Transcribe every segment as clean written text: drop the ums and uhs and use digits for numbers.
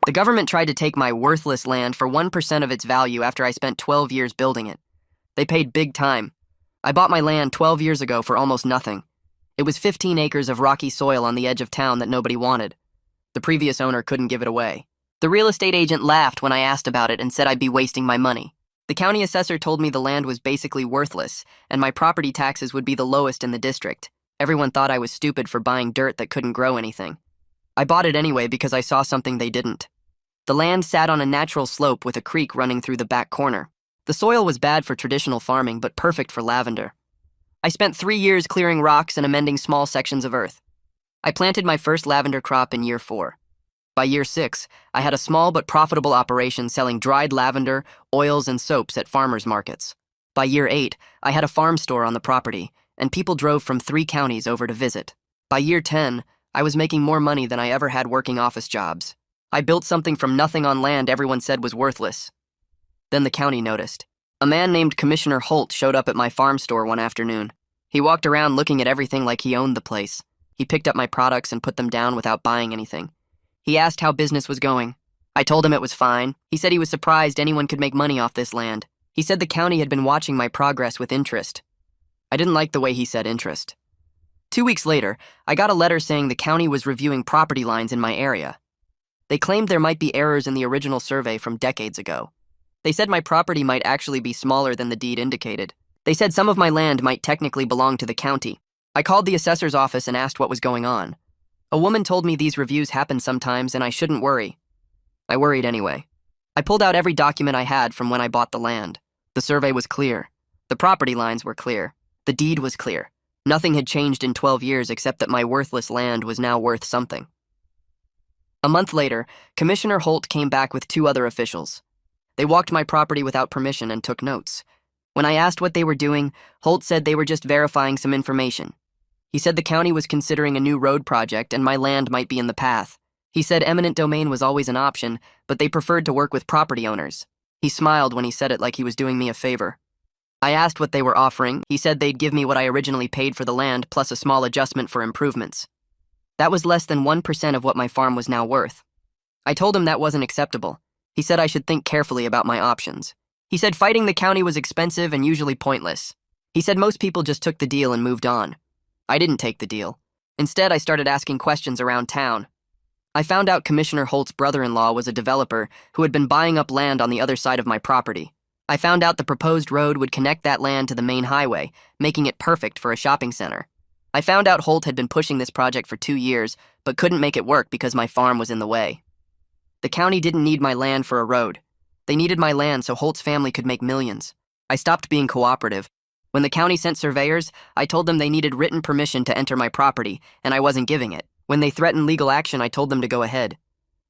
The government tried to take my worthless land for 1% of its value after I spent 12 years building it. They paid big time. I bought my land 12 years ago for almost nothing. It was 15 acres of rocky soil on the edge of town that nobody wanted. The previous owner couldn't give it away. The real estate agent laughed when I asked about it and said I'd be wasting my money. The county assessor told me the land was basically worthless, and my property taxes would be the lowest in the district. Everyone thought I was stupid for buying dirt that couldn't grow anything. I bought it anyway because I saw something they didn't. The land sat on a natural slope with a creek running through the back corner. The soil was bad for traditional farming, but perfect for lavender. I spent 3 years clearing rocks and amending small sections of earth. I planted my first lavender crop in year 4. By year 6, I had a small but profitable operation selling dried lavender, oils, and soaps at farmers markets. By year 8, I had a farm store on the property, and people drove from 3 counties over to visit. By year 10, I was making more money than I ever had working office jobs. I built something from nothing on land everyone said was worthless. Then the county noticed. A man named Commissioner Holt showed up at my farm store one afternoon. He walked around looking at everything like he owned the place. He picked up my products and put them down without buying anything. He asked how business was going. I told him it was fine. He said he was surprised anyone could make money off this land. He said the county had been watching my progress with interest. I didn't like the way he said interest. 2 weeks later, I got a letter saying the county was reviewing property lines in my area. They claimed there might be errors in the original survey from decades ago. They said my property might actually be smaller than the deed indicated. They said some of my land might technically belong to the county. I called the assessor's office and asked what was going on. A woman told me these reviews happen sometimes and I shouldn't worry. I worried anyway. I pulled out every document I had from when I bought the land. The survey was clear. The property lines were clear. The deed was clear. Nothing had changed in 12 years except that my worthless land was now worth something. A month later, Commissioner Holt came back with 2 other officials. They walked my property without permission and took notes. When I asked what they were doing, Holt said they were just verifying some information. He said the county was considering a new road project and my land might be in the path. He said eminent domain was always an option, but they preferred to work with property owners. He smiled when he said it like he was doing me a favor. I asked what they were offering. He said they'd give me what I originally paid for the land plus a small adjustment for improvements. That was less than 1% of what my farm was now worth. I told him that wasn't acceptable. He said I should think carefully about my options. He said fighting the county was expensive and usually pointless. He said most people just took the deal and moved on. I didn't take the deal. Instead, I started asking questions around town. I found out Commissioner Holt's brother-in-law was a developer who had been buying up land on the other side of my property. I found out the proposed road would connect that land to the main highway, making it perfect for a shopping center. I found out Holt had been pushing this project for 2 years, but couldn't make it work because my farm was in the way. The county didn't need my land for a road. They needed my land so Holt's family could make millions. I stopped being cooperative. When the county sent surveyors, I told them they needed written permission to enter my property, and I wasn't giving it. When they threatened legal action, I told them to go ahead.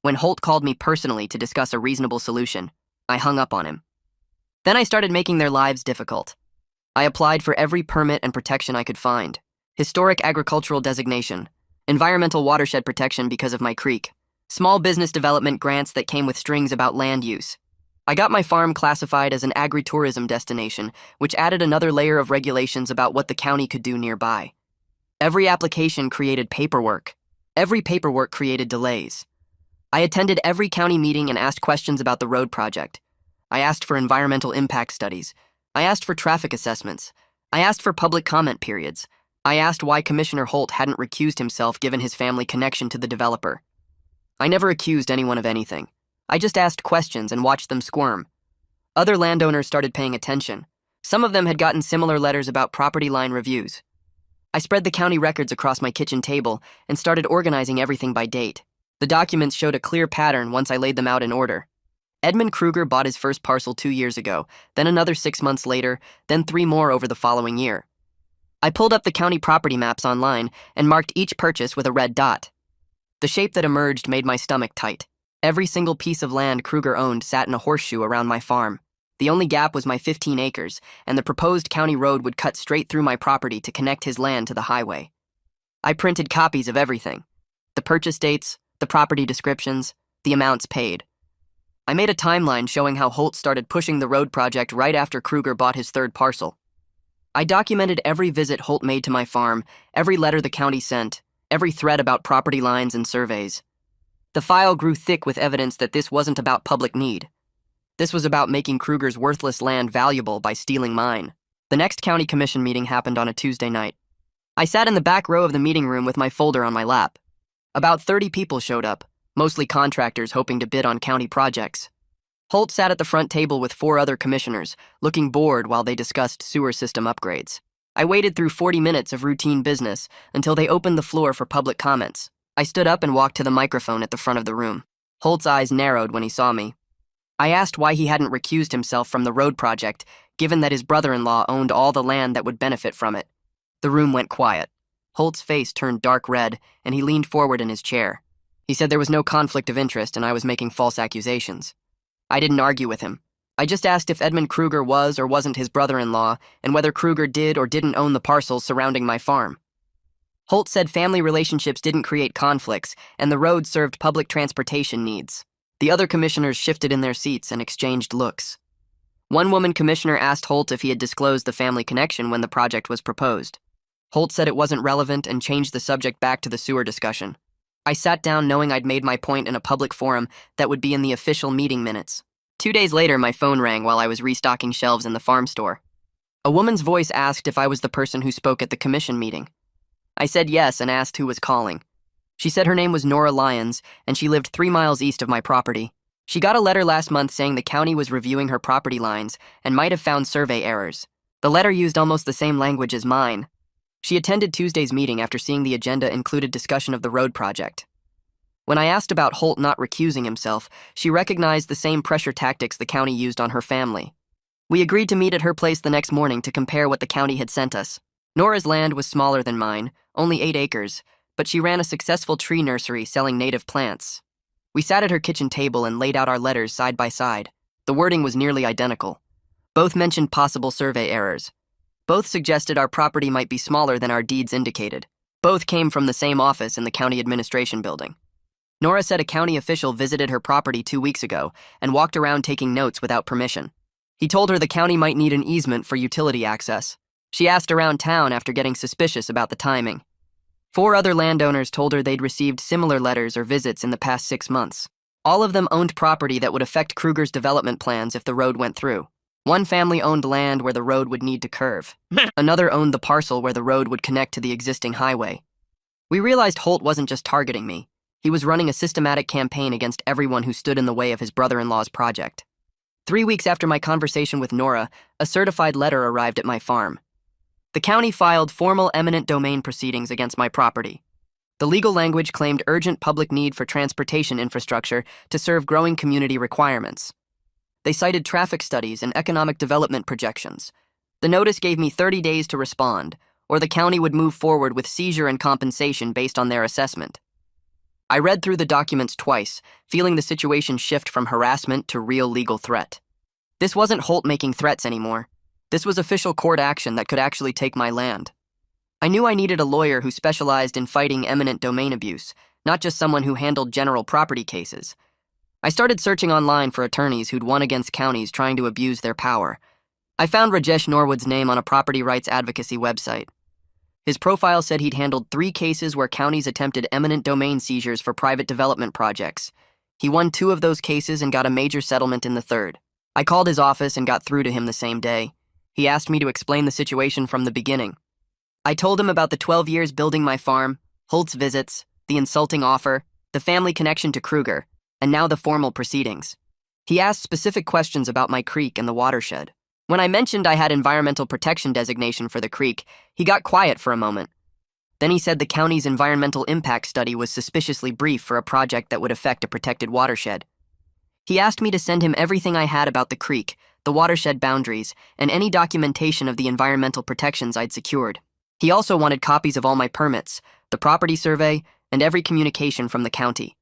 When Holt called me personally to discuss a reasonable solution, I hung up on him. Then I started making their lives difficult. I applied for every permit and protection I could find. Historic agricultural designation, environmental watershed protection because of my creek, small business development grants that came with strings about land use. I got my farm classified as an agritourism destination, which added another layer of regulations about what the county could do nearby. Every application created paperwork. Every paperwork created delays. I attended every county meeting and asked questions about the road project. I asked for environmental impact studies. I asked for traffic assessments. I asked for public comment periods. I asked why Commissioner Holt hadn't recused himself given his family connection to the developer. I never accused anyone of anything. I just asked questions and watched them squirm. Other landowners started paying attention. Some of them had gotten similar letters about property line reviews. I spread the county records across my kitchen table and started organizing everything by date. The documents showed a clear pattern once I laid them out in order. Edmund Kruger bought his first parcel 2 years ago, then another 6 months later, then 3 more over the following year. I pulled up the county property maps online and marked each purchase with a red dot. The shape that emerged made my stomach tight. Every single piece of land Kruger owned sat in a horseshoe around my farm. The only gap was my 15 acres, and the proposed county road would cut straight through my property to connect his land to the highway. I printed copies of everything. The purchase dates, the property descriptions, the amounts paid. I made a timeline showing how Holt started pushing the road project right after Kruger bought his third parcel. I documented every visit Holt made to my farm, every letter the county sent, every thread about property lines and surveys. The file grew thick with evidence that this wasn't about public need. This was about making Kruger's worthless land valuable by stealing mine. The next county commission meeting happened on a Tuesday night. I sat in the back row of the meeting room with my folder on my lap. About 30 people showed up, mostly contractors hoping to bid on county projects. Holt sat at the front table with 4 other commissioners, looking bored while they discussed sewer system upgrades. I waited through 40 minutes of routine business until they opened the floor for public comments. I stood up and walked to the microphone at the front of the room. Holt's eyes narrowed when he saw me. I asked why he hadn't recused himself from the road project, given that his brother-in-law owned all the land that would benefit from it. The room went quiet. Holt's face turned dark red, and he leaned forward in his chair. He said there was no conflict of interest and I was making false accusations. I didn't argue with him. I just asked if Edmund Kruger was or wasn't his brother-in-law and whether Kruger did or didn't own the parcels surrounding my farm. Holt said family relationships didn't create conflicts and the road served public transportation needs. The other commissioners shifted in their seats and exchanged looks. One woman commissioner asked Holt if he had disclosed the family connection when the project was proposed. Holt said it wasn't relevant and changed the subject back to the sewer discussion. I sat down knowing I'd made my point in a public forum that would be in the official meeting minutes. 2 days later, my phone rang while I was restocking shelves in the farm store. A woman's voice asked if I was the person who spoke at the commission meeting. I said yes and asked who was calling. She said her name was Nora Lyons, and she lived 3 miles east of my property. She got a letter last month saying the county was reviewing her property lines and might have found survey errors. The letter used almost the same language as mine. She attended Tuesday's meeting after seeing the agenda included discussion of the road project. When I asked about Holt not recusing himself, she recognized the same pressure tactics the county used on her family. We agreed to meet at her place the next morning to compare what the county had sent us. Nora's land was smaller than mine, only 8 acres, but she ran a successful tree nursery selling native plants. We sat at her kitchen table and laid out our letters side by side. The wording was nearly identical. Both mentioned possible survey errors. Both suggested our property might be smaller than our deeds indicated. Both came from the same office in the county administration building. Nora said a county official visited her property 2 weeks ago and walked around taking notes without permission. He told her the county might need an easement for utility access. She asked around town after getting suspicious about the timing. 4 other landowners told her they'd received similar letters or visits in the past 6 months. All of them owned property that would affect Kruger's development plans if the road went through. One family owned land where the road would need to curve. Another owned the parcel where the road would connect to the existing highway. We realized Holt wasn't just targeting me. He was running a systematic campaign against everyone who stood in the way of his brother-in-law's project. 3 weeks after my conversation with Nora, a certified letter arrived at my farm. The county filed formal eminent domain proceedings against my property. The legal language claimed urgent public need for transportation infrastructure to serve growing community requirements. They cited traffic studies and economic development projections. The notice gave me 30 days to respond, or the county would move forward with seizure and compensation based on their assessment. I read through the documents twice, feeling the situation shift from harassment to real legal threat. This wasn't Holt making threats anymore. This was official court action that could actually take my land. I knew I needed a lawyer who specialized in fighting eminent domain abuse, not just someone who handled general property cases. I started searching online for attorneys who'd won against counties trying to abuse their power. I found Rajesh Norwood's name on a property rights advocacy website. His profile said he'd handled 3 cases where counties attempted eminent domain seizures for private development projects. He won 2 of those cases and got a major settlement in the 3rd. I called his office and got through to him the same day. He asked me to explain the situation from the beginning. I told him about the 12 years building my farm, Holt's visits, the insulting offer, the family connection to Kruger, and now the formal proceedings. He asked specific questions about my creek and the watershed. When I mentioned I had environmental protection designation for the creek, he got quiet for a moment. Then he said the county's environmental impact study was suspiciously brief for a project that would affect a protected watershed. He asked me to send him everything I had about the creek, the watershed boundaries, and any documentation of the environmental protections I'd secured. He also wanted copies of all my permits, the property survey, and every communication from the county.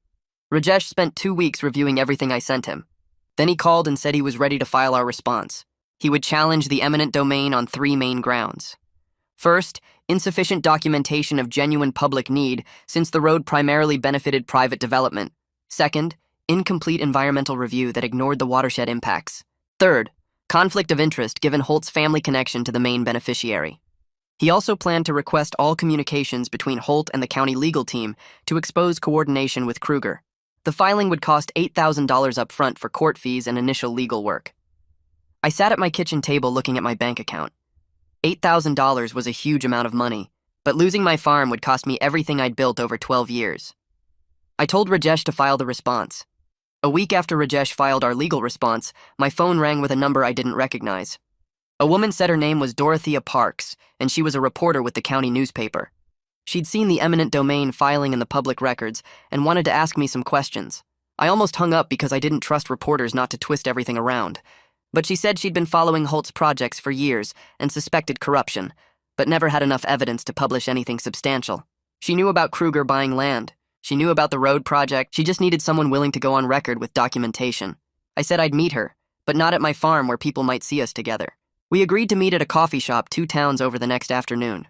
Rajesh spent 2 weeks reviewing everything I sent him. Then he called and said he was ready to file our response. He would challenge the eminent domain on 3 main grounds. First, insufficient documentation of genuine public need since the road primarily benefited private development. Second, incomplete environmental review that ignored the watershed impacts. Third, conflict of interest given Holt's family connection to the main beneficiary. He also planned to request all communications between Holt and the county legal team to expose coordination with Kruger. The filing would cost $8,000 up front for court fees and initial legal work. I sat at my kitchen table looking at my bank account. $8,000 was a huge amount of money, but losing my farm would cost me everything I'd built over 12 years. I told Rajesh to file the response. A week after Rajesh filed our legal response, my phone rang with a number I didn't recognize. A woman said her name was Dorothea Parks, and she was a reporter with the county newspaper. She'd seen the eminent domain filing in the public records and wanted to ask me some questions. I almost hung up because I didn't trust reporters not to twist everything around. But she said she'd been following Holt's projects for years and suspected corruption, but never had enough evidence to publish anything substantial. She knew about Kruger buying land. She knew about the road project. She just needed someone willing to go on record with documentation. I said I'd meet her, but not at my farm where people might see us together. We agreed to meet at a coffee shop 2 towns over the next afternoon.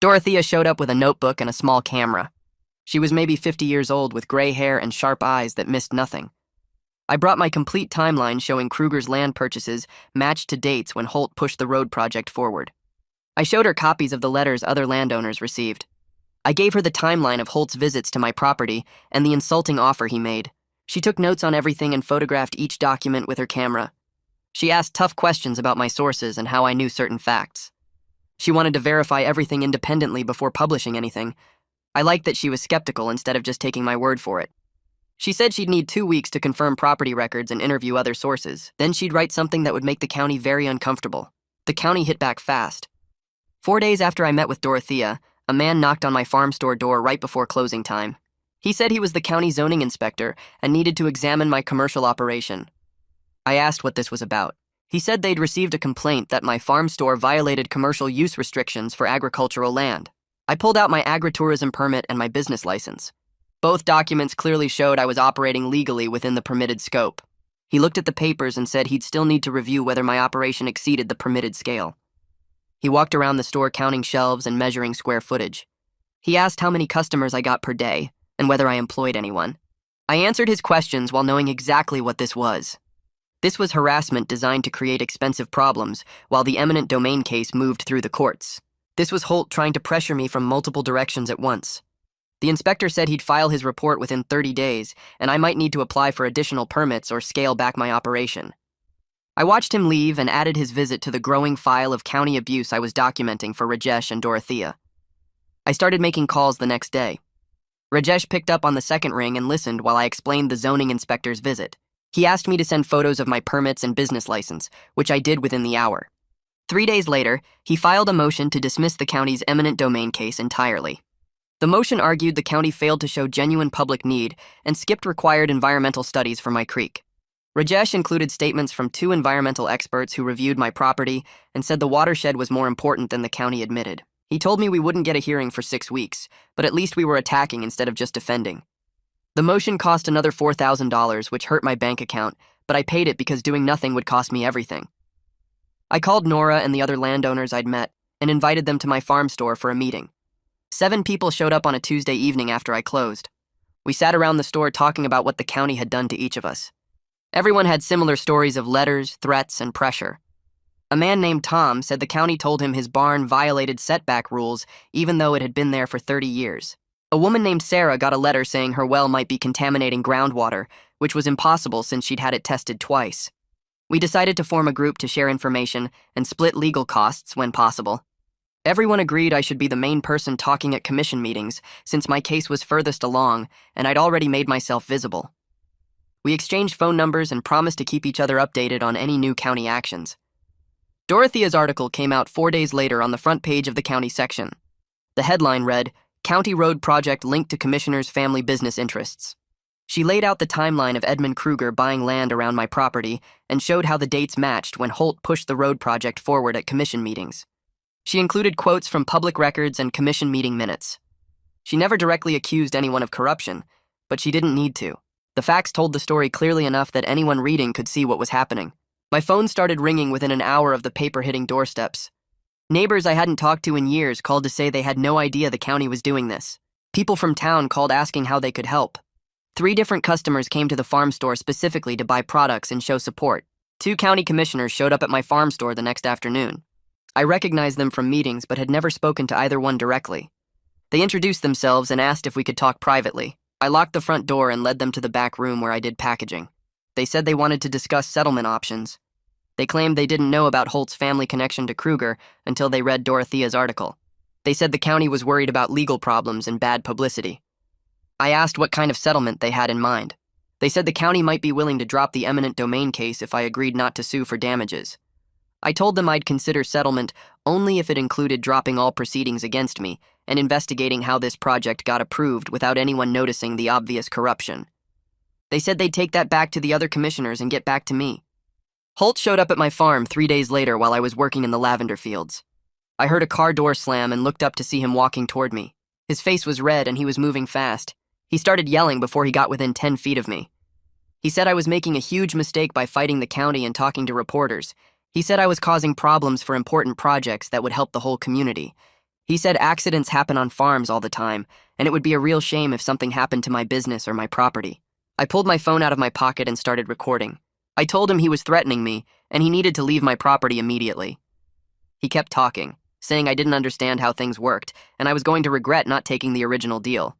Dorothea showed up with a notebook and a small camera. She was maybe 50 years old with gray hair and sharp eyes that missed nothing. I brought my complete timeline showing Kruger's land purchases matched to dates when Holt pushed the road project forward. I showed her copies of the letters other landowners received. I gave her the timeline of Holt's visits to my property and the insulting offer he made. She took notes on everything and photographed each document with her camera. She asked tough questions about my sources and how I knew certain facts. She wanted to verify everything independently before publishing anything. I liked that she was skeptical instead of just taking my word for it. She said she'd need 2 weeks to confirm property records and interview other sources. Then she'd write something that would make the county very uncomfortable. The county hit back fast. 4 days after I met with Dorothea, a man knocked on my farm store door right before closing time. He said he was the county zoning inspector and needed to examine my commercial operation. I asked what this was about. He said they'd received a complaint that my farm store violated commercial use restrictions for agricultural land. I pulled out my agritourism permit and my business license. Both documents clearly showed I was operating legally within the permitted scope. He looked at the papers and said he'd still need to review whether my operation exceeded the permitted scale. He walked around the store counting shelves and measuring square footage. He asked how many customers I got per day and whether I employed anyone. I answered his questions while knowing exactly what this was. This was harassment designed to create expensive problems while the eminent domain case moved through the courts. This was Holt trying to pressure me from multiple directions at once. The inspector said he'd file his report within 30 days, and I might need to apply for additional permits or scale back my operation. I watched him leave and added his visit to the growing file of county abuse I was documenting for Rajesh and Dorothea. I started making calls the next day. Rajesh picked up on the second ring and listened while I explained the zoning inspector's visit. He asked me to send photos of my permits and business license, which I did within the hour. 3 days later, he filed a motion to dismiss the county's eminent domain case entirely. The motion argued the county failed to show genuine public need and skipped required environmental studies for my creek. Rajesh included statements from 2 environmental experts who reviewed my property and said the watershed was more important than the county admitted. He told me we wouldn't get a hearing for 6 weeks, but at least we were attacking instead of just defending. The motion cost another $4,000, which hurt my bank account, but I paid it because doing nothing would cost me everything. I called Nora and the other landowners I'd met and invited them to my farm store for a meeting. 7 people showed up on a Tuesday evening after I closed. We sat around the store talking about what the county had done to each of us. Everyone had similar stories of letters, threats, and pressure. A man named Tom said the county told him his barn violated setback rules even though it had been there for 30 years. A woman named Sarah got a letter saying her well might be contaminating groundwater, which was impossible since she'd had it tested twice. We decided to form a group to share information and split legal costs when possible. Everyone agreed I should be the main person talking at commission meetings since my case was furthest along and I'd already made myself visible. We exchanged phone numbers and promised to keep each other updated on any new county actions. Dorothea's article came out 4 days later on the front page of the county section. The headline read, "County Road Project Linked to Commissioner's Family Business Interests." She laid out the timeline of Edmund Kruger buying land around my property and showed how the dates matched when Holt pushed the road project forward at commission meetings. She included quotes from public records and commission meeting minutes. She never directly accused anyone of corruption, but she didn't need to. The facts told the story clearly enough that anyone reading could see what was happening. My phone started ringing within an hour of the paper hitting doorsteps. Neighbors I hadn't talked to in years called to say they had no idea the county was doing this. People from town called asking how they could help. 3 different customers came to the farm store specifically to buy products and show support. 2 county commissioners showed up at my farm store the next afternoon. I recognized them from meetings but had never spoken to either one directly. They introduced themselves and asked if we could talk privately. I locked the front door and led them to the back room where I did packaging. They said they wanted to discuss settlement options. They claimed they didn't know about Holt's family connection to Kruger until they read Dorothea's article. They said the county was worried about legal problems and bad publicity. I asked what kind of settlement they had in mind. They said the county might be willing to drop the eminent domain case if I agreed not to sue for damages. I told them I'd consider settlement only if it included dropping all proceedings against me and investigating how this project got approved without anyone noticing the obvious corruption. They said they'd take that back to the other commissioners and get back to me. Holt showed up at my farm 3 days later while I was working in the lavender fields. I heard a car door slam and looked up to see him walking toward me. His face was red and he was moving fast. He started yelling before he got within 10 feet of me. He said I was making a huge mistake by fighting the county and talking to reporters. He said I was causing problems for important projects that would help the whole community. He said accidents happen on farms all the time, and it would be a real shame if something happened to my business or my property. I pulled my phone out of my pocket and started recording. I told him he was threatening me, and he needed to leave my property immediately. He kept talking, saying I didn't understand how things worked, and I was going to regret not taking the original deal.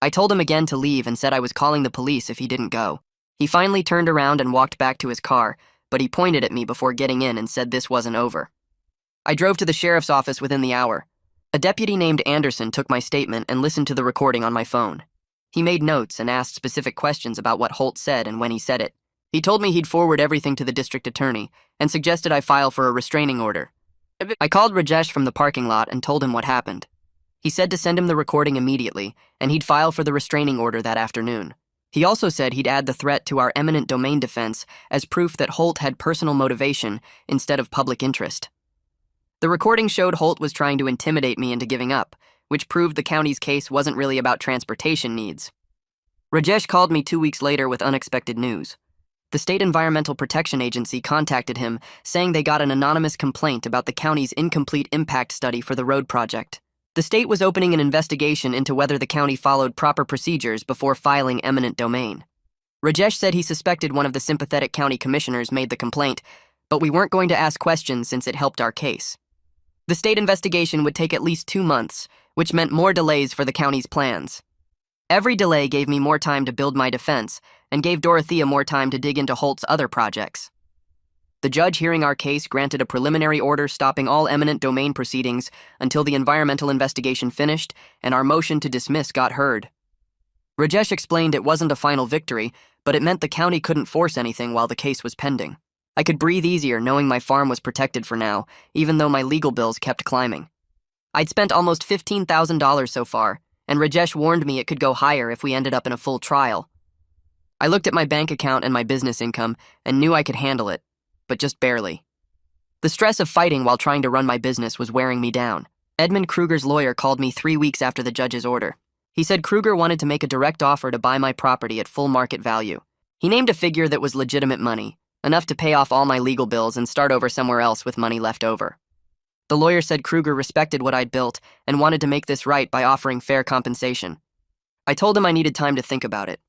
I told him again to leave and said I was calling the police if he didn't go. He finally turned around and walked back to his car, but he pointed at me before getting in and said this wasn't over. I drove to the sheriff's office within the hour. A deputy named Anderson took my statement and listened to the recording on my phone. He made notes and asked specific questions about what Holt said and when he said it. He told me he'd forward everything to the district attorney and suggested I file for a restraining order. I called Rajesh from the parking lot and told him what happened. He said to send him the recording immediately, and he'd file for the restraining order that afternoon. He also said he'd add the threat to our eminent domain defense as proof that Holt had personal motivation instead of public interest. The recording showed Holt was trying to intimidate me into giving up, which proved the county's case wasn't really about transportation needs. Rajesh called me 2 weeks later with unexpected news. The State Environmental Protection Agency contacted him, saying they got an anonymous complaint about the county's incomplete impact study for the road project. The state was opening an investigation into whether the county followed proper procedures before filing eminent domain. Rajesh said he suspected one of the sympathetic county commissioners made the complaint, but we weren't going to ask questions since it helped our case. The state investigation would take at least 2 months, which meant more delays for the county's plans. Every delay gave me more time to build my defense and gave Dorothea more time to dig into Holt's other projects. The judge hearing our case granted a preliminary order stopping all eminent domain proceedings until the environmental investigation finished and our motion to dismiss got heard. Rajesh explained it wasn't a final victory, but it meant the county couldn't force anything while the case was pending. I could breathe easier knowing my farm was protected for now, even though my legal bills kept climbing. I'd spent almost $15,000 so far, and Rajesh warned me it could go higher if we ended up in a full trial. I looked at my bank account and my business income and knew I could handle it, but just barely. The stress of fighting while trying to run my business was wearing me down. Edmund Kruger's lawyer called me 3 weeks after the judge's order. He said Kruger wanted to make a direct offer to buy my property at full market value. He named a figure that was legitimate money, enough to pay off all my legal bills and start over somewhere else with money left over. The lawyer said Kruger respected what I'd built and wanted to make this right by offering fair compensation. I told him I needed time to think about it.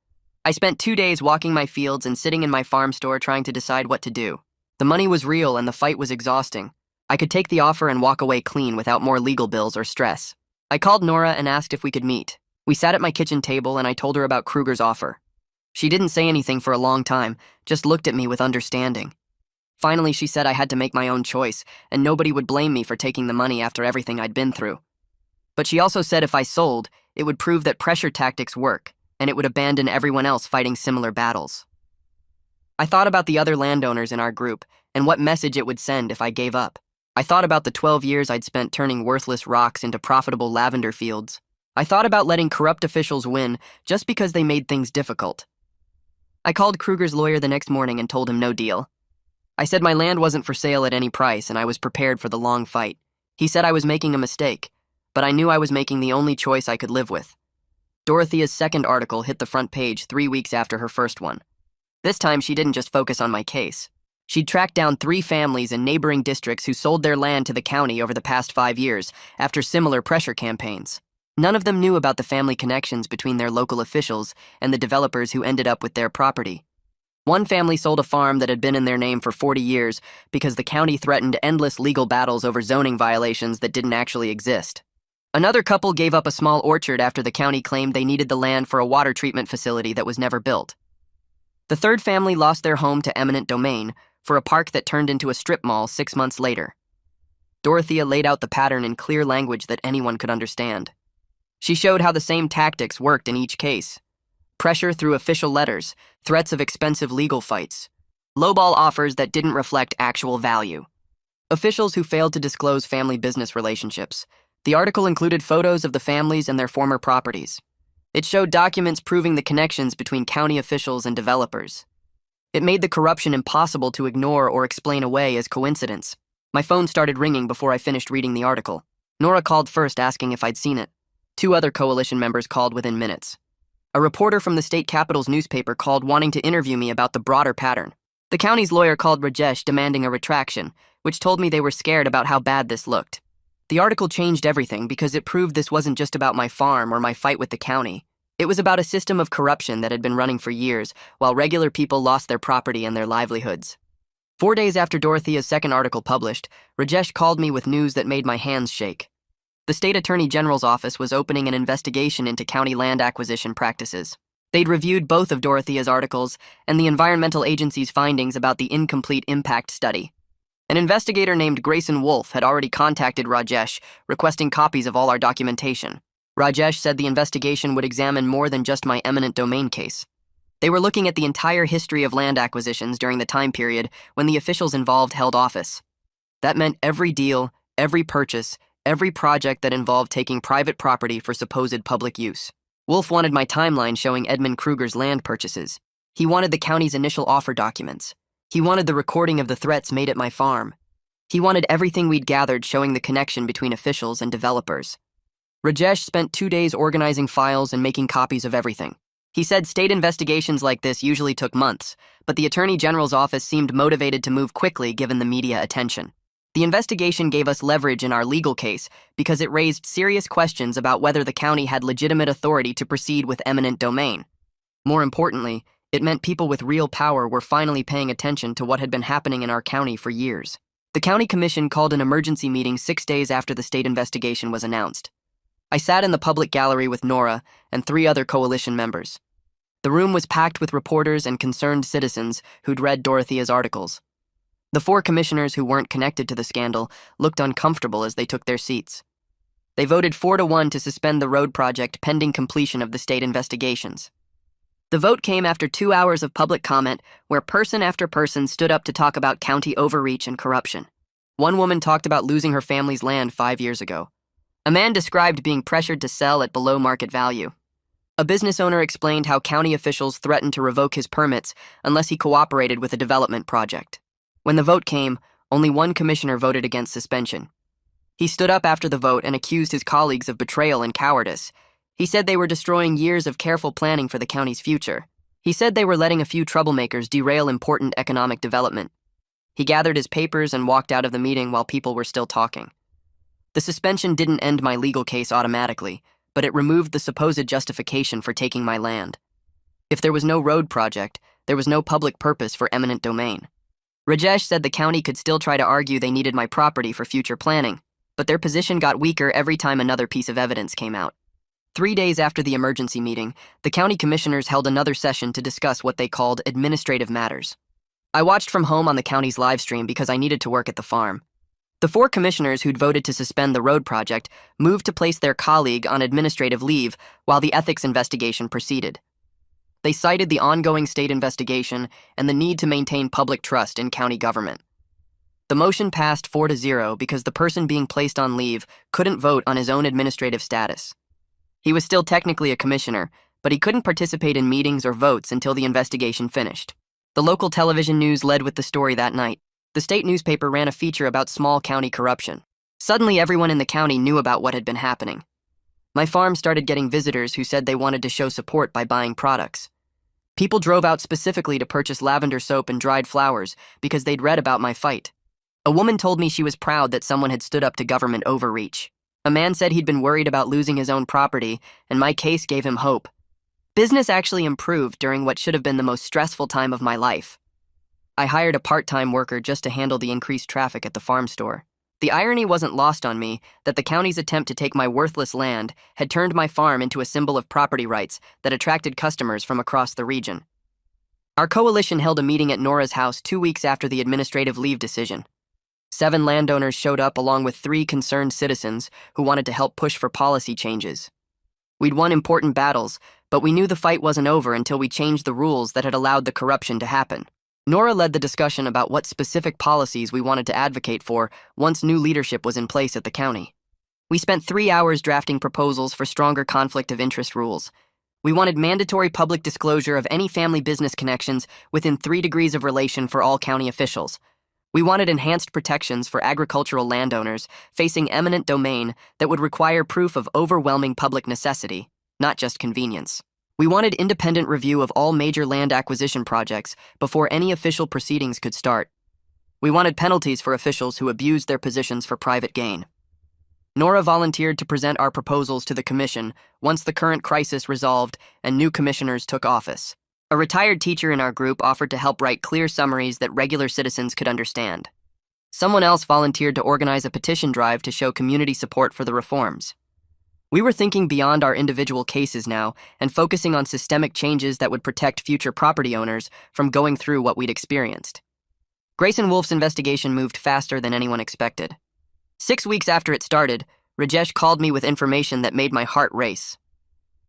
I spent 2 days walking my fields and sitting in my farm store trying to decide what to do. The money was real and the fight was exhausting. I could take the offer and walk away clean without more legal bills or stress. I called Nora and asked if we could meet. We sat at my kitchen table and I told her about Kruger's offer. She didn't say anything for a long time, just looked at me with understanding. Finally, she said I had to make my own choice, and nobody would blame me for taking the money after everything I'd been through. But she also said if I sold, it would prove that pressure tactics work, and it would abandon everyone else fighting similar battles. I thought about the other landowners in our group, and what message it would send if I gave up. I thought about the 12 years I'd spent turning worthless rocks into profitable lavender fields. I thought about letting corrupt officials win just because they made things difficult. I called Kruger's lawyer the next morning and told him no deal. I said my land wasn't for sale at any price and I was prepared for the long fight. He said I was making a mistake, but I knew I was making the only choice I could live with. Dorothea's second article hit the front page 3 weeks after her first one. This time she didn't just focus on my case. She'd tracked down 3 families in neighboring districts who sold their land to the county over the past 5 years after similar pressure campaigns. None of them knew about the family connections between their local officials and the developers who ended up with their property. One family sold a farm that had been in their name for 40 years because the county threatened endless legal battles over zoning violations that didn't actually exist. Another couple gave up a small orchard after the county claimed they needed the land for a water treatment facility that was never built. The third family lost their home to eminent domain for a park that turned into a strip mall 6 months later. Dorothea laid out the pattern in clear language that anyone could understand. She showed how the same tactics worked in each case. Pressure through official letters, threats of expensive legal fights, lowball offers that didn't reflect actual value. Officials who failed to disclose family business relationships. The article included photos of the families and their former properties. It showed documents proving the connections between county officials and developers. It made the corruption impossible to ignore or explain away as coincidence. My phone started ringing before I finished reading the article. Nora called first asking if I'd seen it. 2 other coalition members called within minutes. A reporter from the state capital's newspaper called wanting to interview me about the broader pattern. The county's lawyer called Rajesh demanding a retraction, which told me they were scared about how bad this looked. The article changed everything because it proved this wasn't just about my farm or my fight with the county. It was about a system of corruption that had been running for years, while regular people lost their property and their livelihoods. 4 days after Dorothea's second article published, Rajesh called me with news that made my hands shake. The state attorney general's office was opening an investigation into county land acquisition practices. They'd reviewed both of Dorothea's articles and the environmental agency's findings about the incomplete impact study. An investigator named Grayson Wolf had already contacted Rajesh, requesting copies of all our documentation. Rajesh said the investigation would examine more than just my eminent domain case. They were looking at the entire history of land acquisitions during the time period when the officials involved held office. That meant every deal, every purchase, every project that involved taking private property for supposed public use. Wolf wanted my timeline showing Edmund Kruger's land purchases. He wanted the county's initial offer documents. He wanted the recording of the threats made at my farm. He wanted everything we'd gathered showing the connection between officials and developers. Rajesh spent 2 days organizing files and making copies of everything. He said state investigations like this usually took months, but the Attorney General's office seemed motivated to move quickly given the media attention. The investigation gave us leverage in our legal case because it raised serious questions about whether the county had legitimate authority to proceed with eminent domain. More importantly, it meant people with real power were finally paying attention to what had been happening in our county for years. The county commission called an emergency meeting 6 days after the state investigation was announced. I sat in the public gallery with Nora and 3 other coalition members. The room was packed with reporters and concerned citizens who'd read Dorothea's articles. The 4 commissioners who weren't connected to the scandal looked uncomfortable as they took their seats. They voted 4-1 to suspend the road project pending completion of the state investigations. The vote came after 2 hours of public comment where person after person stood up to talk about county overreach and corruption. One woman talked about losing her family's land 5 years ago. A man described being pressured to sell at below market value. A business owner explained how county officials threatened to revoke his permits unless he cooperated with a development project. When the vote came, only 1 commissioner voted against suspension. He stood up after the vote and accused his colleagues of betrayal and cowardice. He said they were destroying years of careful planning for the county's future. He said they were letting a few troublemakers derail important economic development. He gathered his papers and walked out of the meeting while people were still talking. The suspension didn't end my legal case automatically, but it removed the supposed justification for taking my land. If there was no road project, there was no public purpose for eminent domain. Rajesh said the county could still try to argue they needed my property for future planning, but their position got weaker every time another piece of evidence came out. 3 days after the emergency meeting, the county commissioners held another session to discuss what they called administrative matters. I watched from home on the county's live stream because I needed to work at the farm. The 4 commissioners who'd voted to suspend the road project moved to place their colleague on administrative leave while the ethics investigation proceeded. They cited the ongoing state investigation and the need to maintain public trust in county government. The motion passed 4-0 because the person being placed on leave couldn't vote on his own administrative status. He was still technically a commissioner, but he couldn't participate in meetings or votes until the investigation finished. The local television news led with the story that night. The state newspaper ran a feature about small county corruption. Suddenly, everyone in the county knew about what had been happening. My farm started getting visitors who said they wanted to show support by buying products. People drove out specifically to purchase lavender soap and dried flowers because they'd read about my fight. A woman told me she was proud that someone had stood up to government overreach. A man said he'd been worried about losing his own property, and my case gave him hope. Business actually improved during what should have been the most stressful time of my life. I hired a part-time worker just to handle the increased traffic at the farm store. The irony wasn't lost on me that the county's attempt to take my worthless land had turned my farm into a symbol of property rights that attracted customers from across the region. Our coalition held a meeting at Nora's house 2 weeks after the administrative leave decision. 7 landowners showed up along with 3 concerned citizens who wanted to help push for policy changes. We'd won important battles, but we knew the fight wasn't over until we changed the rules that had allowed the corruption to happen. Nora led the discussion about what specific policies we wanted to advocate for once new leadership was in place at the county. We spent 3 hours drafting proposals for stronger conflict of interest rules. We wanted mandatory public disclosure of any family business connections within 3 degrees of relation for all county officials. We wanted enhanced protections for agricultural landowners facing eminent domain that would require proof of overwhelming public necessity, not just convenience. We wanted independent review of all major land acquisition projects before any official proceedings could start. We wanted penalties for officials who abused their positions for private gain. Nora volunteered to present our proposals to the commission once the current crisis resolved and new commissioners took office. A retired teacher in our group offered to help write clear summaries that regular citizens could understand. Someone else volunteered to organize a petition drive to show community support for the reforms. We were thinking beyond our individual cases now and focusing on systemic changes that would protect future property owners from going through what we'd experienced. Grayson Wolf's investigation moved faster than anyone expected. 6 weeks after it started, Rajesh called me with information that made my heart race.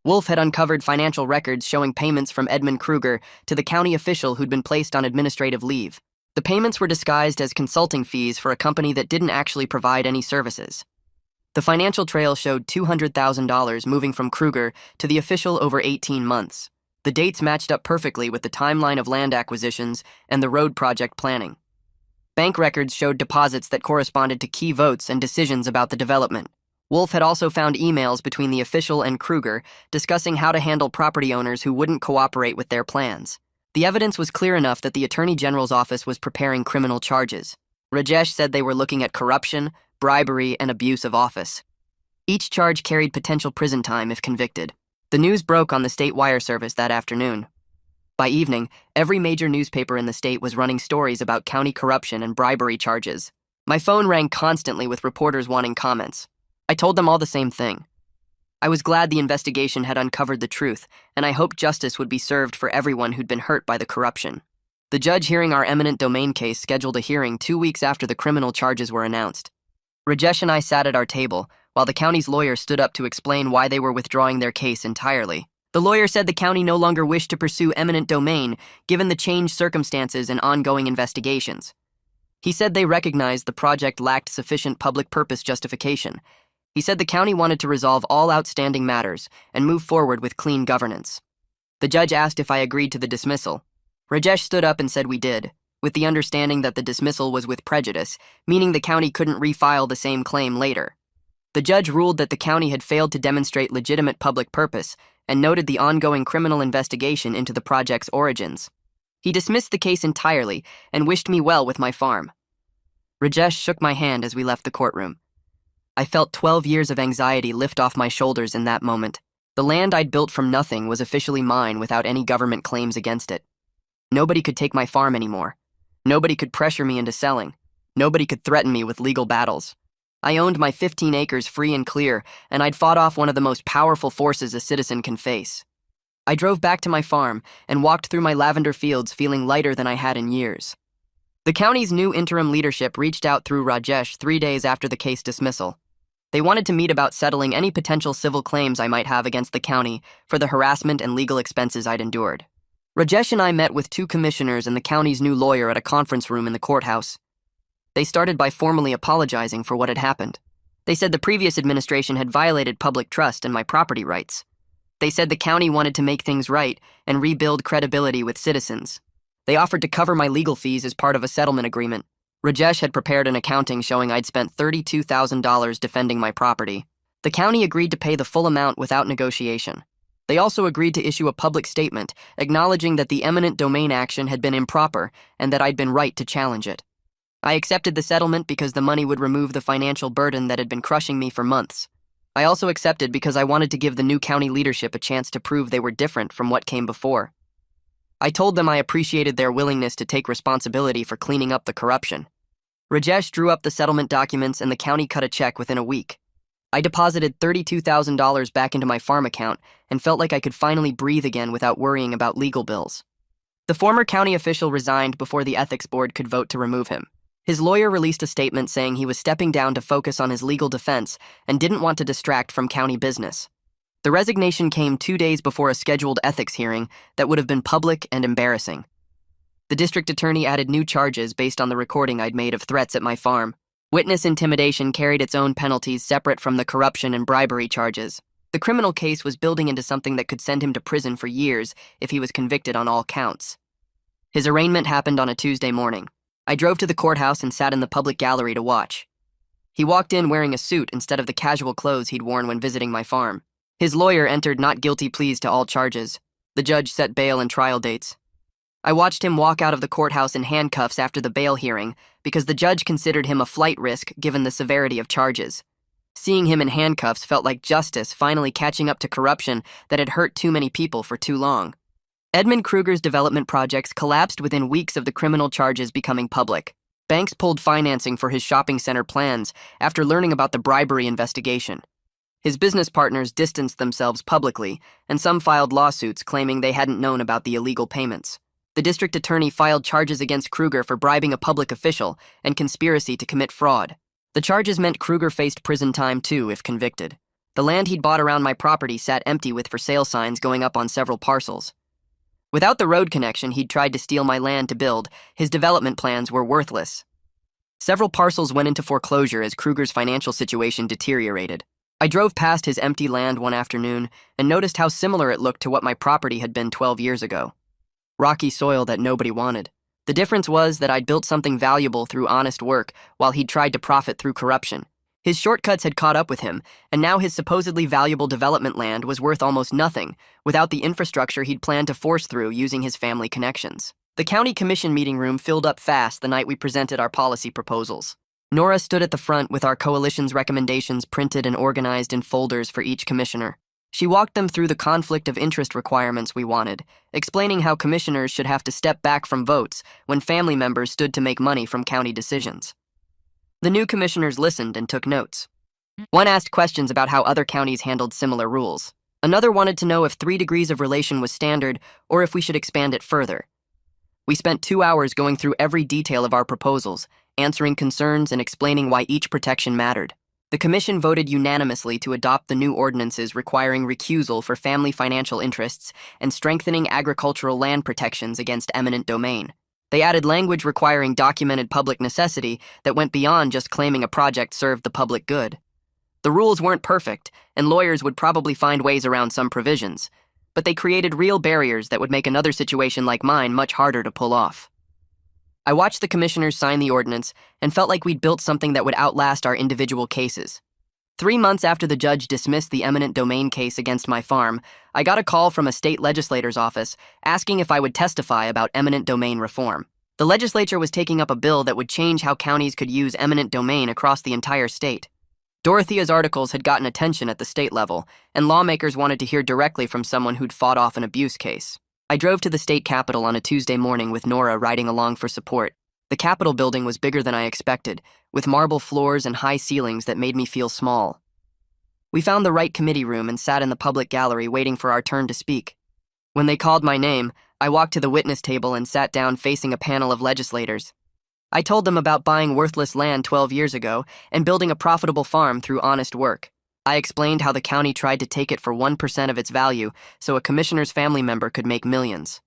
Wolf had uncovered financial records showing payments from Edmund Kruger to the county official who'd been placed on administrative leave. The payments were disguised as consulting fees for a company that didn't actually provide any services. The financial trail showed $200,000 moving from Kruger to the official over 18 months. The dates matched up perfectly with the timeline of land acquisitions and the road project planning. Bank records showed deposits that corresponded to key votes and decisions about the development. Wolf had also found emails between the official and Kruger discussing how to handle property owners who wouldn't cooperate with their plans. The evidence was clear enough that the Attorney General's office was preparing criminal charges. Rajesh said they were looking at corruption, bribery, and abuse of office. Each charge carried potential prison time if convicted. The news broke on the state wire service that afternoon. By evening, every major newspaper in the state was running stories about county corruption and bribery charges. My phone rang constantly with reporters wanting comments. I told them all the same thing. I was glad the investigation had uncovered the truth, and I hoped justice would be served for everyone who'd been hurt by the corruption. The judge hearing our eminent domain case scheduled a hearing 2 weeks after the criminal charges were announced. Rajesh and I sat at our table, while the county's lawyer stood up to explain why they were withdrawing their case entirely. The lawyer said the county no longer wished to pursue eminent domain, given the changed circumstances and ongoing investigations. He said they recognized the project lacked sufficient public purpose justification. He said the county wanted to resolve all outstanding matters and move forward with clean governance. The judge asked if I agreed to the dismissal. Rajesh stood up and said we did, with the understanding that the dismissal was with prejudice, meaning the county couldn't refile the same claim later. The judge ruled that the county had failed to demonstrate legitimate public purpose and noted the ongoing criminal investigation into the project's origins. He dismissed the case entirely and wished me well with my farm. Rajesh shook my hand as we left the courtroom. I felt 12 years of anxiety lift off my shoulders in that moment. The land I'd built from nothing was officially mine without any government claims against it. Nobody could take my farm anymore. Nobody could pressure me into selling. Nobody could threaten me with legal battles. I owned my 15 acres free and clear, and I'd fought off one of the most powerful forces a citizen can face. I drove back to my farm and walked through my lavender fields feeling lighter than I had in years. The county's new interim leadership reached out through Rajesh 3 days after the case dismissal. They wanted to meet about settling any potential civil claims I might have against the county for the harassment and legal expenses I'd endured. Rajesh and I met with 2 commissioners and the county's new lawyer at a conference room in the courthouse. They started by formally apologizing for what had happened. They said the previous administration had violated public trust and my property rights. They said the county wanted to make things right and rebuild credibility with citizens. They offered to cover my legal fees as part of a settlement agreement. Rajesh had prepared an accounting showing I'd spent $32,000 defending my property. The county agreed to pay the full amount without negotiation. They also agreed to issue a public statement acknowledging that the eminent domain action had been improper and that I'd been right to challenge it. I accepted the settlement because the money would remove the financial burden that had been crushing me for months. I also accepted because I wanted to give the new county leadership a chance to prove they were different from what came before. I told them I appreciated their willingness to take responsibility for cleaning up the corruption. Rajesh drew up the settlement documents and the county cut a check within a week. I deposited $32,000 back into my farm account and felt like I could finally breathe again without worrying about legal bills. The former county official resigned before the ethics board could vote to remove him. His lawyer released a statement saying he was stepping down to focus on his legal defense and didn't want to distract from county business. The resignation came 2 days before a scheduled ethics hearing that would have been public and embarrassing. The district attorney added new charges based on the recording I'd made of threats at my farm. Witness intimidation carried its own penalties separate from the corruption and bribery charges. The criminal case was building into something that could send him to prison for years if he was convicted on all counts. His arraignment happened on a Tuesday morning. I drove to the courthouse and sat in the public gallery to watch. He walked in wearing a suit instead of the casual clothes he'd worn when visiting my farm. His lawyer entered not guilty pleas to all charges. The judge set bail and trial dates. I watched him walk out of the courthouse in handcuffs after the bail hearing because the judge considered him a flight risk given the severity of charges. Seeing him in handcuffs felt like justice finally catching up to corruption that had hurt too many people for too long. Edmund Kruger's development projects collapsed within weeks of the criminal charges becoming public. Banks pulled financing for his shopping center plans after learning about the bribery investigation. His business partners distanced themselves publicly, and some filed lawsuits claiming they hadn't known about the illegal payments. The district attorney filed charges against Kruger for bribing a public official and conspiracy to commit fraud. The charges meant Kruger faced prison time too if convicted. The land he'd bought around my property sat empty with for sale signs going up on several parcels. Without the road connection he'd tried to steal my land to build, his development plans were worthless. Several parcels went into foreclosure as Kruger's financial situation deteriorated. I drove past his empty land one afternoon and noticed how similar it looked to what my property had been 12 years ago. Rocky soil that nobody wanted. The difference was that I'd built something valuable through honest work while he'd tried to profit through corruption. His shortcuts had caught up with him, and now his supposedly valuable development land was worth almost nothing without the infrastructure he'd planned to force through using his family connections. The county commission meeting room filled up fast the night we presented our policy proposals. Nora stood at the front with our coalition's recommendations printed and organized in folders for each commissioner. She walked them through the conflict of interest requirements we wanted, explaining how commissioners should have to step back from votes when family members stood to make money from county decisions. The new commissioners listened and took notes. One asked questions about how other counties handled similar rules. Another wanted to know if 3 degrees of relation was standard or if we should expand it further. We spent 2 hours going through every detail of our proposals, answering concerns and explaining why each protection mattered. The commission voted unanimously to adopt the new ordinances requiring recusal for family financial interests and strengthening agricultural land protections against eminent domain. They added language requiring documented public necessity that went beyond just claiming a project served the public good. The rules weren't perfect, and lawyers would probably find ways around some provisions, but they created real barriers that would make another situation like mine much harder to pull off. I watched the commissioners sign the ordinance and felt like we'd built something that would outlast our individual cases. 3 months after the judge dismissed the eminent domain case against my farm, I got a call from a state legislator's office asking if I would testify about eminent domain reform. The legislature was taking up a bill that would change how counties could use eminent domain across the entire state. Dorothea's articles had gotten attention at the state level, and lawmakers wanted to hear directly from someone who'd fought off an abuse case. I drove to the state capitol on a Tuesday morning with Nora riding along for support. The Capitol building was bigger than I expected, with marble floors and high ceilings that made me feel small. We found the right committee room and sat in the public gallery waiting for our turn to speak. When they called my name, I walked to the witness table and sat down facing a panel of legislators. I told them about buying worthless land 12 years ago and building a profitable farm through honest work. I explained how the county tried to take it for 1% of its value so a commissioner's family member could make millions.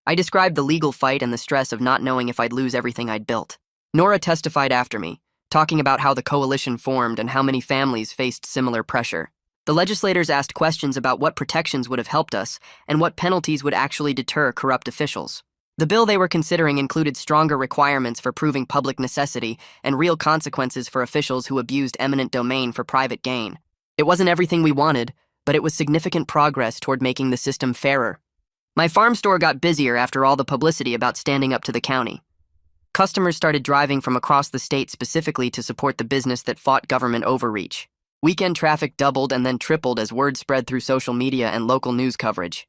I described the legal fight and the stress of not knowing if I'd lose everything I'd built. Nora testified after me, talking about how the coalition formed and how many families faced similar pressure. The legislators asked questions about what protections would have helped us and what penalties would actually deter corrupt officials. The bill they were considering included stronger requirements for proving public necessity and real consequences for officials who abused eminent domain for private gain. It wasn't everything we wanted, but it was significant progress toward making the system fairer. My farm store got busier after all the publicity about standing up to the county. Customers started driving from across the state specifically to support the business that fought government overreach. Weekend traffic doubled and then tripled as word spread through social media and local news coverage.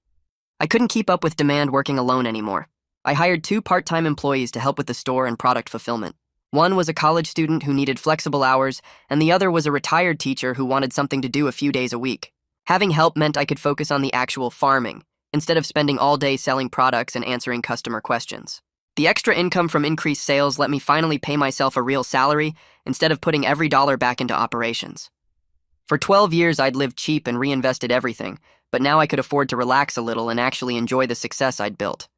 I couldn't keep up with demand working alone anymore. I hired 2 part-time employees to help with the store and product fulfillment. One was a college student who needed flexible hours, and the other was a retired teacher who wanted something to do a few days a week. Having help meant I could focus on the actual farming, instead of spending all day selling products and answering customer questions. The extra income from increased sales let me finally pay myself a real salary instead of putting every dollar back into operations. For 12 years, I'd lived cheap and reinvested everything, but now I could afford to relax a little and actually enjoy the success I'd built.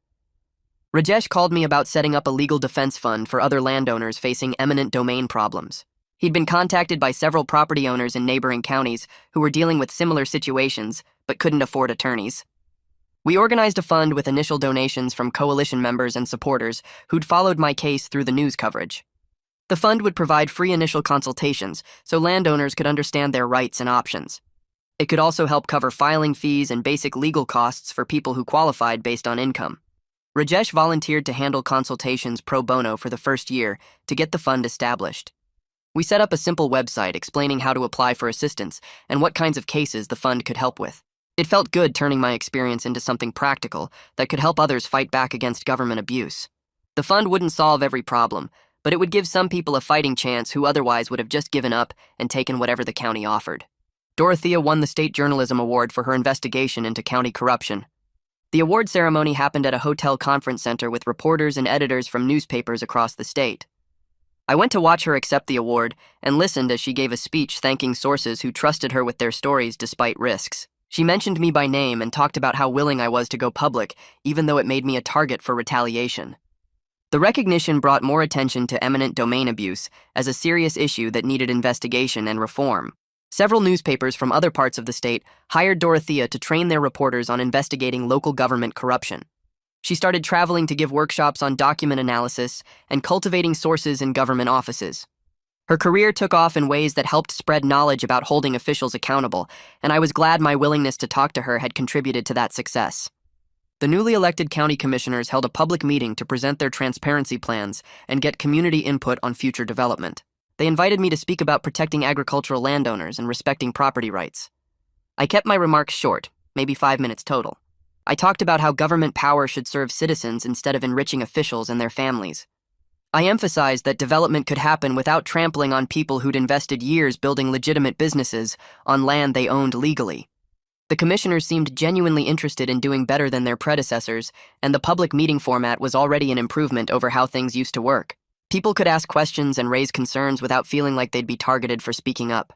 Rajesh called me about setting up a legal defense fund for other landowners facing eminent domain problems. He'd been contacted by several property owners in neighboring counties who were dealing with similar situations but couldn't afford attorneys. We organized a fund with initial donations from coalition members and supporters who'd followed my case through the news coverage. The fund would provide free initial consultations so landowners could understand their rights and options. It could also help cover filing fees and basic legal costs for people who qualified based on income. Rajesh volunteered to handle consultations pro bono for the first year to get the fund established. We set up a simple website explaining how to apply for assistance and what kinds of cases the fund could help with. It felt good turning my experience into something practical that could help others fight back against government abuse. The fund wouldn't solve every problem, but it would give some people a fighting chance who otherwise would have just given up and taken whatever the county offered. Dorothea won the State Journalism Award for her investigation into county corruption. The award ceremony happened at a hotel conference center with reporters and editors from newspapers across the state. I went to watch her accept the award and listened as she gave a speech thanking sources who trusted her with their stories despite risks. She mentioned me by name and talked about how willing I was to go public, even though it made me a target for retaliation. The recognition brought more attention to eminent domain abuse as a serious issue that needed investigation and reform. Several newspapers from other parts of the state hired Dorothea to train their reporters on investigating local government corruption. She started traveling to give workshops on document analysis and cultivating sources in government offices. Her career took off in ways that helped spread knowledge about holding officials accountable, and I was glad my willingness to talk to her had contributed to that success. The newly elected county commissioners held a public meeting to present their transparency plans and get community input on future development. They invited me to speak about protecting agricultural landowners and respecting property rights. I kept my remarks short, maybe 5 minutes total. I talked about how government power should serve citizens instead of enriching officials and their families. I emphasized that development could happen without trampling on people who'd invested years building legitimate businesses on land they owned legally. The commissioners seemed genuinely interested in doing better than their predecessors, and the public meeting format was already an improvement over how things used to work. People could ask questions and raise concerns without feeling like they'd be targeted for speaking up.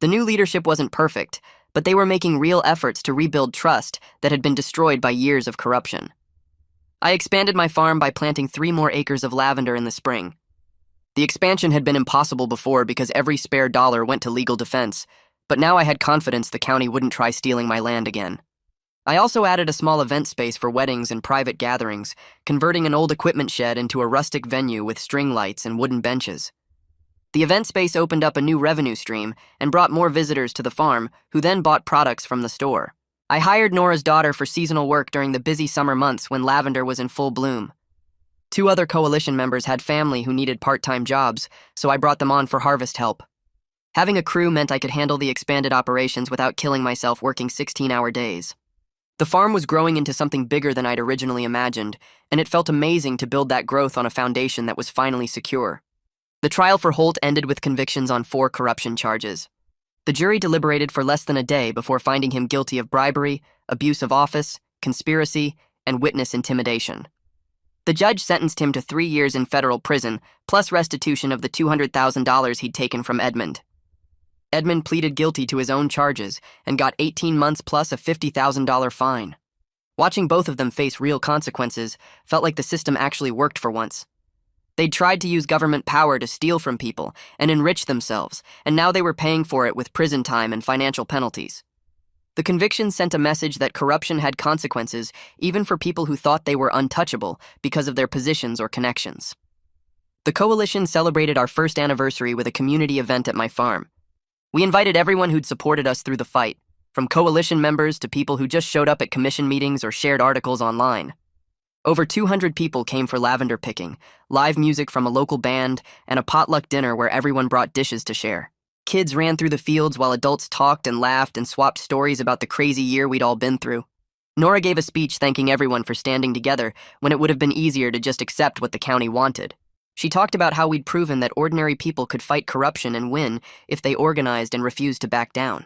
The new leadership wasn't perfect, but they were making real efforts to rebuild trust that had been destroyed by years of corruption. I expanded my farm by planting 3 more acres of lavender in the spring. The expansion had been impossible before because every spare dollar went to legal defense, but now I had confidence the county wouldn't try stealing my land again. I also added a small event space for weddings and private gatherings, converting an old equipment shed into a rustic venue with string lights and wooden benches. The event space opened up a new revenue stream and brought more visitors to the farm, who then bought products from the store. I hired Nora's daughter for seasonal work during the busy summer months when lavender was in full bloom. 2 other coalition members had family who needed part-time jobs, so I brought them on for harvest help. Having a crew meant I could handle the expanded operations without killing myself working 16-hour days. The farm was growing into something bigger than I'd originally imagined, and it felt amazing to build that growth on a foundation that was finally secure. The trial for Holt ended with convictions on 4 corruption charges. The jury deliberated for less than a day before finding him guilty of bribery, abuse of office, conspiracy, and witness intimidation. The judge sentenced him to 3 years in federal prison, plus restitution of the $200,000 he'd taken from Edmund. Edmund pleaded guilty to his own charges and got 18 months plus a $50,000 fine. Watching both of them face real consequences felt like the system actually worked for once. They'd tried to use government power to steal from people and enrich themselves, and now they were paying for it with prison time and financial penalties. The conviction sent a message that corruption had consequences even for people who thought they were untouchable because of their positions or connections. The coalition celebrated our first anniversary with a community event at my farm. We invited everyone who'd supported us through the fight, from coalition members to people who just showed up at commission meetings or shared articles online. Over 200 people came for lavender picking, live music from a local band, and a potluck dinner where everyone brought dishes to share. Kids ran through the fields while adults talked and laughed and swapped stories about the crazy year we'd all been through. Nora gave a speech thanking everyone for standing together when it would have been easier to just accept what the county wanted. She talked about how we'd proven that ordinary people could fight corruption and win if they organized and refused to back down.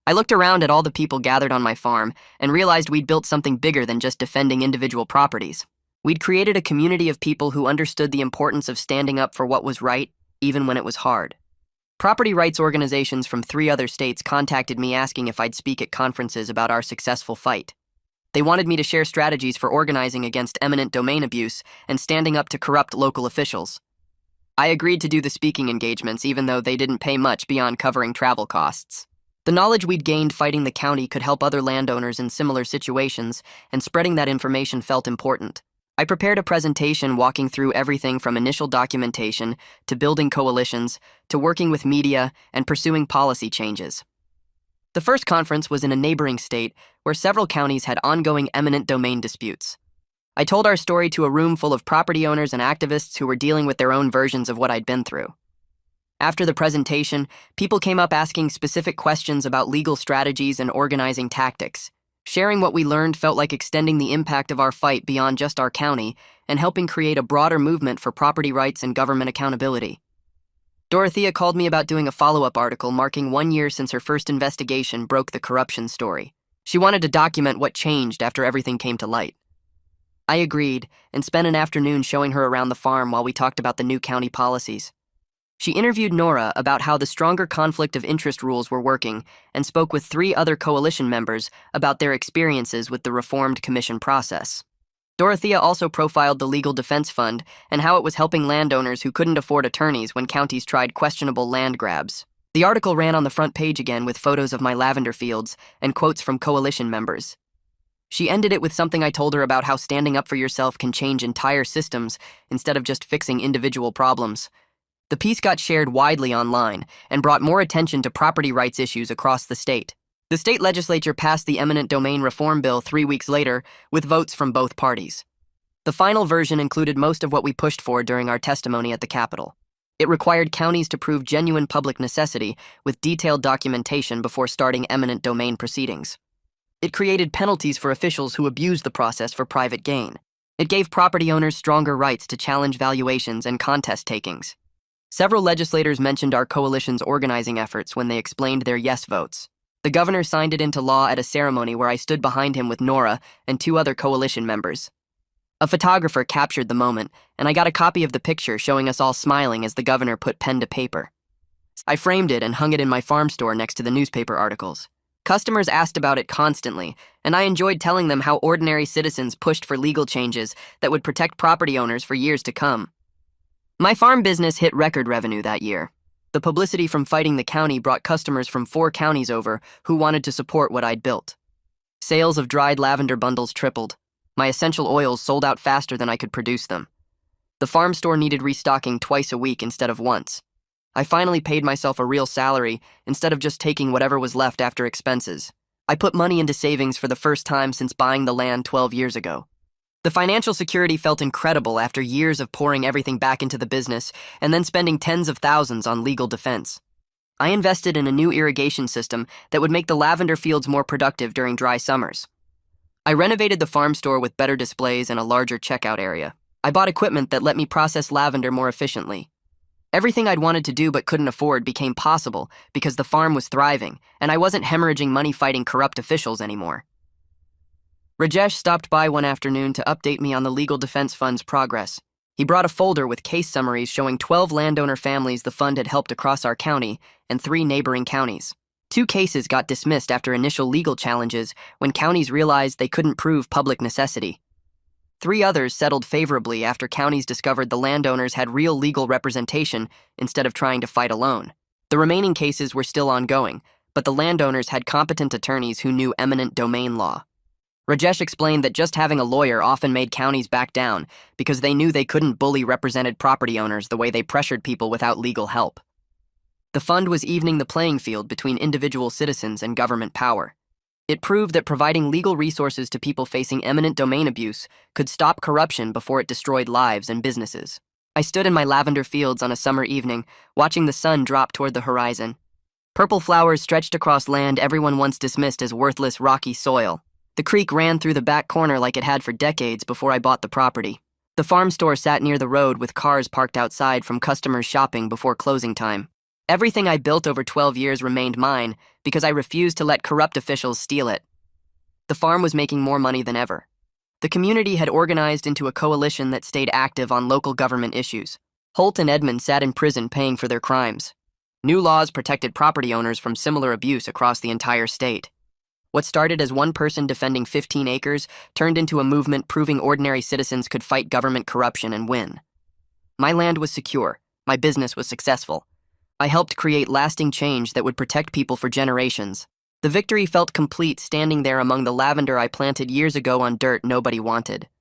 I looked around at all the people gathered on my farm and realized we'd built something bigger than just defending individual properties. We'd created a community of people who understood the importance of standing up for what was right, even when it was hard. Property rights organizations from 3 other states contacted me asking if I'd speak at conferences about our successful fight. They wanted me to share strategies for organizing against eminent domain abuse and standing up to corrupt local officials. I agreed to do the speaking engagements even though they didn't pay much beyond covering travel costs. The knowledge we'd gained fighting the county could help other landowners in similar situations, and spreading that information felt important. I prepared a presentation walking through everything from initial documentation to building coalitions to working with media and pursuing policy changes. The first conference was in a neighboring state where several counties had ongoing eminent domain disputes. I told our story to a room full of property owners and activists who were dealing with their own versions of what I'd been through. After the presentation, people came up asking specific questions about legal strategies and organizing tactics. Sharing what we learned felt like extending the impact of our fight beyond just our county and helping create a broader movement for property rights and government accountability. Dorothea called me about doing a follow-up article marking 1 year since her first investigation broke the corruption story. She wanted to document what changed after everything came to light. I agreed and spent an afternoon showing her around the farm while we talked about the new county policies. She interviewed Nora about how the stronger conflict of interest rules were working and spoke with 3 other coalition members about their experiences with the reformed commission process. Dorothea also profiled the Legal Defense Fund and how it was helping landowners who couldn't afford attorneys when counties tried questionable land grabs. The article ran on the front page again with photos of my lavender fields and quotes from coalition members. She ended it with something I told her about how standing up for yourself can change entire systems instead of just fixing individual problems. The piece got shared widely online and brought more attention to property rights issues across the state. The state legislature passed the eminent domain reform bill 3 weeks later with votes from both parties. The final version included most of what we pushed for during our testimony at the Capitol. It required counties to prove genuine public necessity with detailed documentation before starting eminent domain proceedings. It created penalties for officials who abused the process for private gain. It gave property owners stronger rights to challenge valuations and contest takings. Several legislators mentioned our coalition's organizing efforts when they explained their yes votes. The governor signed it into law at a ceremony where I stood behind him with Nora and 2 other coalition members. A photographer captured the moment, and I got a copy of the picture showing us all smiling as the governor put pen to paper. I framed it and hung it in my farm store next to the newspaper articles. Customers asked about it constantly, and I enjoyed telling them how ordinary citizens pushed for legal changes that would protect property owners for years to come. My farm business hit record revenue that year. The publicity from fighting the county brought customers from 4 counties over who wanted to support what I'd built. Sales of dried lavender bundles tripled. My essential oils sold out faster than I could produce them. The farm store needed restocking twice a week instead of once. I finally paid myself a real salary instead of just taking whatever was left after expenses. I put money into savings for the first time since buying the land 12 years ago. The financial security felt incredible after years of pouring everything back into the business and then spending tens of thousands on legal defense. I invested in a new irrigation system that would make the lavender fields more productive during dry summers. I renovated the farm store with better displays and a larger checkout area. I bought equipment that let me process lavender more efficiently. Everything I'd wanted to do but couldn't afford became possible because the farm was thriving and I wasn't hemorrhaging money fighting corrupt officials anymore. Rajesh stopped by one afternoon to update me on the Legal Defense Fund's progress. He brought a folder with case summaries showing 12 landowner families the fund had helped across our county and 3 neighboring counties. 2 cases got dismissed after initial legal challenges when counties realized they couldn't prove public necessity. 3 others settled favorably after counties discovered the landowners had real legal representation instead of trying to fight alone. The remaining cases were still ongoing, but the landowners had competent attorneys who knew eminent domain law. Rajesh explained that just having a lawyer often made counties back down because they knew they couldn't bully represented property owners the way they pressured people without legal help. The fund was evening the playing field between individual citizens and government power. It proved that providing legal resources to people facing eminent domain abuse could stop corruption before it destroyed lives and businesses. I stood in my lavender fields on a summer evening, watching the sun drop toward the horizon. Purple flowers stretched across land everyone once dismissed as worthless, rocky soil. The creek ran through the back corner like it had for decades before I bought the property. The The farm store sat near the road with cars parked outside from customers shopping before closing time. Everything I built over 12 years remained mine because I refused to let corrupt officials steal it. The farm was making more money than ever. The community had organized into a coalition that stayed active on local government issues. Holt and Edmund sat in prison paying for their crimes. New laws protected property owners from similar abuse across the entire state. What started as one person defending 15 acres turned into a movement proving ordinary citizens could fight government corruption and win. My land was secure. My business was successful. I helped create lasting change that would protect people for generations. The victory felt complete standing there among the lavender I planted years ago on dirt nobody wanted.